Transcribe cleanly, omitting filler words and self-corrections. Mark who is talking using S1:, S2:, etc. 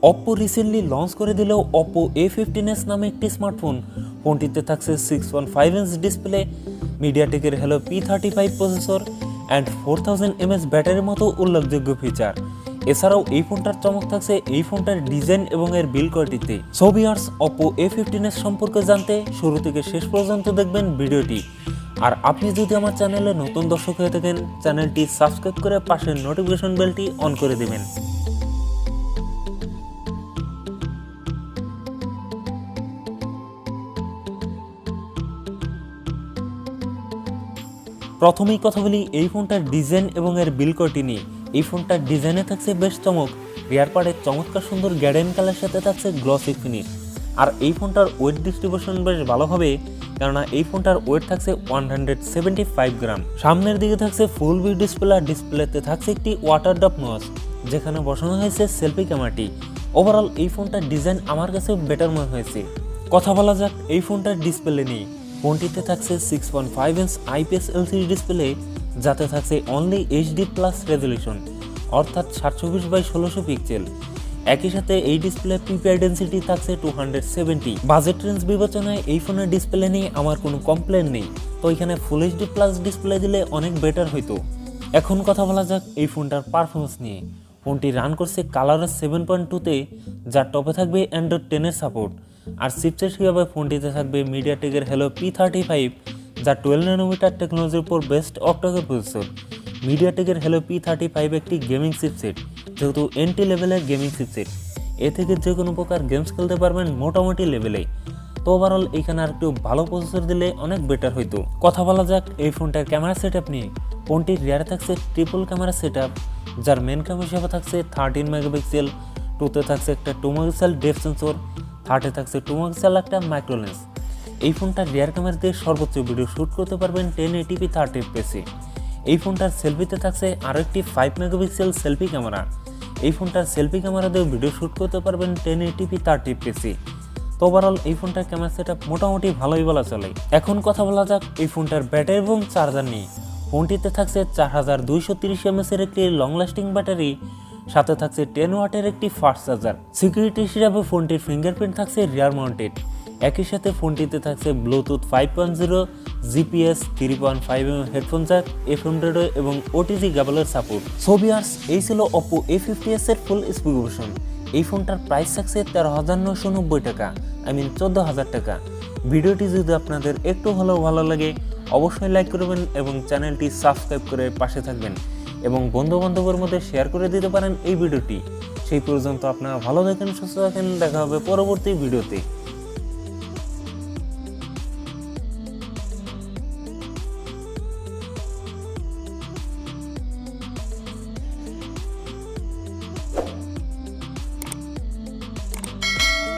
S1: Oppo recently launch করে দিল Oppo A15s নামে একটি স্মার্টফোন। ফোনটিতে থাকছে 6.5 ইঞ্চ ডিসপ্লে, মিডিয়াটেকের Helio P35 processor and 4000 mAh ব্যাটারির মতো উল্লেখযোগ্য ফিচার। এছাড়াও এই ফোনটার চমক থাকছে এই ফোনটার ডিজাইন এবং এর বিল্ড কোয়ালিটিতে। সো ভিউয়ার্স, Oppo A15s সম্পর্কে জানতে শুরু থেকে শেষ পর্যন্ত দেখবেন ভিডিওটি। আর আপনি যদি আমার চ্যানেলে নতুন দর্শক হয়ে থাকেন, চ্যানেলটি সাবস্ক্রাইব করে পাশের নোটিফিকেশন বেলটি অন করে দেবেন। প্রথমেই কথা বলি এই ফোনটার ডিজাইন এবং এর বিল্ড কোয়ালিটি নিয়ে। এই ফোনটার ডিজাইনে থাকছে বেশ চমক, রিয়ার পার্টে চমৎকার সুন্দর গ্যাডেন কালার সাথে থাকছে গ্লসি ফিনিশ। আর এই ফোনটার ওয়েট ডিস্ট্রিবিউশন বেশ ভালো হবে, কেননা এই ফোনটার ওয়েট থাকছে 175 গ্রাম। সামনের দিকে থাকছে ফুল ভিউ ডিসপ্লে, আর ডিসপ্লেতে থাকছে একটি ওয়াটার ড্রপ নচ, যেখানে বসানো হয়েছে সেলফি ক্যামেরাটি। ওভারঅল এই ফোনটার ডিজাইন আমার কাছে বেটার মনে হয়েছে। কথা বলা যাক এই ফোনটার ডিসপ্লে নিয়ে। ফোনটিতে থাকছে 6.5 ইঞ্চ IPS LCD ডিসপ্লে, যাতে থাকছে অনলি HD+ রেজলিউশন, অর্থাৎ 720x1600 পিক্সেল। একই সাথে এই ডিসপ্লে PPI ডেন্সিটি থাকছে 270। বাজেট রেঞ্জ বিবেচনায় এই ফোনের ডিসপ্লে নিয়ে আমার কোনো কমপ্লেন নেই, তো এখানে ফুল HD+ ডিসপ্লে দিলে অনেক বেটার হইতো। এখন কথা বলা যাক এই ফোনটার পারফরমেন্স নিয়ে। ফোনটি রান করছে কালারের 7.2-তে, যার টপে থাকবে অ্যান্ড্রয়েড 10-এর সাপোর্ট। আর চিপসেট হিসাবে ফোনটিতে থাকবে মিডিয়াটেকের হেলো P35, যা 12 ন্যানোমিটার টেকনোলজির উপর বেস্ট অক্টাকোর প্রসেসর। মিডিয়াটেকের হেলো P35 একটি গেমিং চিপসেট, যেহেতু এন্ট্রি লেভেলের গেমিং চিপসেট, এ থেকে যে কোনো প্রকার গেমস খেলতে পারবেন মোটামুটি লেভেলে। তো ওভারঅল এখানে আর একটু ভালো প্রসেসর দিলে অনেক বেটার হইতো। কথা বলা যাক এই ফোনটার ক্যামেরা সেটআপ নিয়ে। ফোনটির রিয়ারে থাকছে ট্রিপল ক্যামেরা সেটআপ, যার মেন ক্যামেরা হিসেবে থাকছে 13 মেগাপিক্সেল, 2তে থাকছে একটা 2 মেগাপিক্সেল ডেপথ সেন্সর, 3-এ থাকছে 2 মেগাপিক্সেল একটা মাইক্রো লেন্স। এই ফোনটার রিয়ার ক্যামেরা দিয়ে সর্বোচ্চ ভিডিও শ্যুট করতে পারবেন 1080p 30 fps। এই ফোনটার সেলফিতে থাকছে আরও একটি 5 মেগাপিক্সেল সেলফি ক্যামেরা। এই ফোনটার সেলফি ক্যামেরা দিয়ে ভিডিও শ্যুট করতে পারবেন 1080p 30 fps। তো ওভারঅল এই ফোনটার ক্যামেরা সেটআপ মোটামুটি ভালোই বলা চলে। এখন কথা বলা যাক এই ফোনটার ব্যাটারি এবং চার্জার নিয়ে। ফোনটিতে থাকছে 4230 mAh এর একটি লং লাস্টিং ব্যাটারি, সাথে থাকছে 10 ওয়াটের একটি ফাস্ট চার্জার। সিকিউরিটি হিসাবে ফোনটির ফিঙ্গারপ্রিন্ট থাকছে রিয়ার মাউন্টেড। একই সাথে ফোনটিতে থাকছে Bluetooth 5.0, GPS, 3.5mm headphone Jack, FM radio এবং OTG কেবলের সাপোর্ট। সো ভিউয়ার্স, এই ছিল Oppo A15s এর ফুল স্পেসিফিকেশন। এই ফোনটার প্রাইস থাকছে 13,990 টাকা, 14,000 টাকা। ভিডিওটি যদি আপনাদের একটু হলেও ভালো লাগে, অবশ্যই লাইক করবেন এবং চ্যানেলটি সাবস্ক্রাইব করে পাশে থাকবেন এবং বন্ধু বান্ধবের মধ্যে শেয়ার করে দিতে পারেন এই ভিডিওটি। সেই পর্যন্ত আপনারা ভালো থাকেন, সুস্থ থাকেন, দেখা হবে পরবর্তী ভিডিওতে।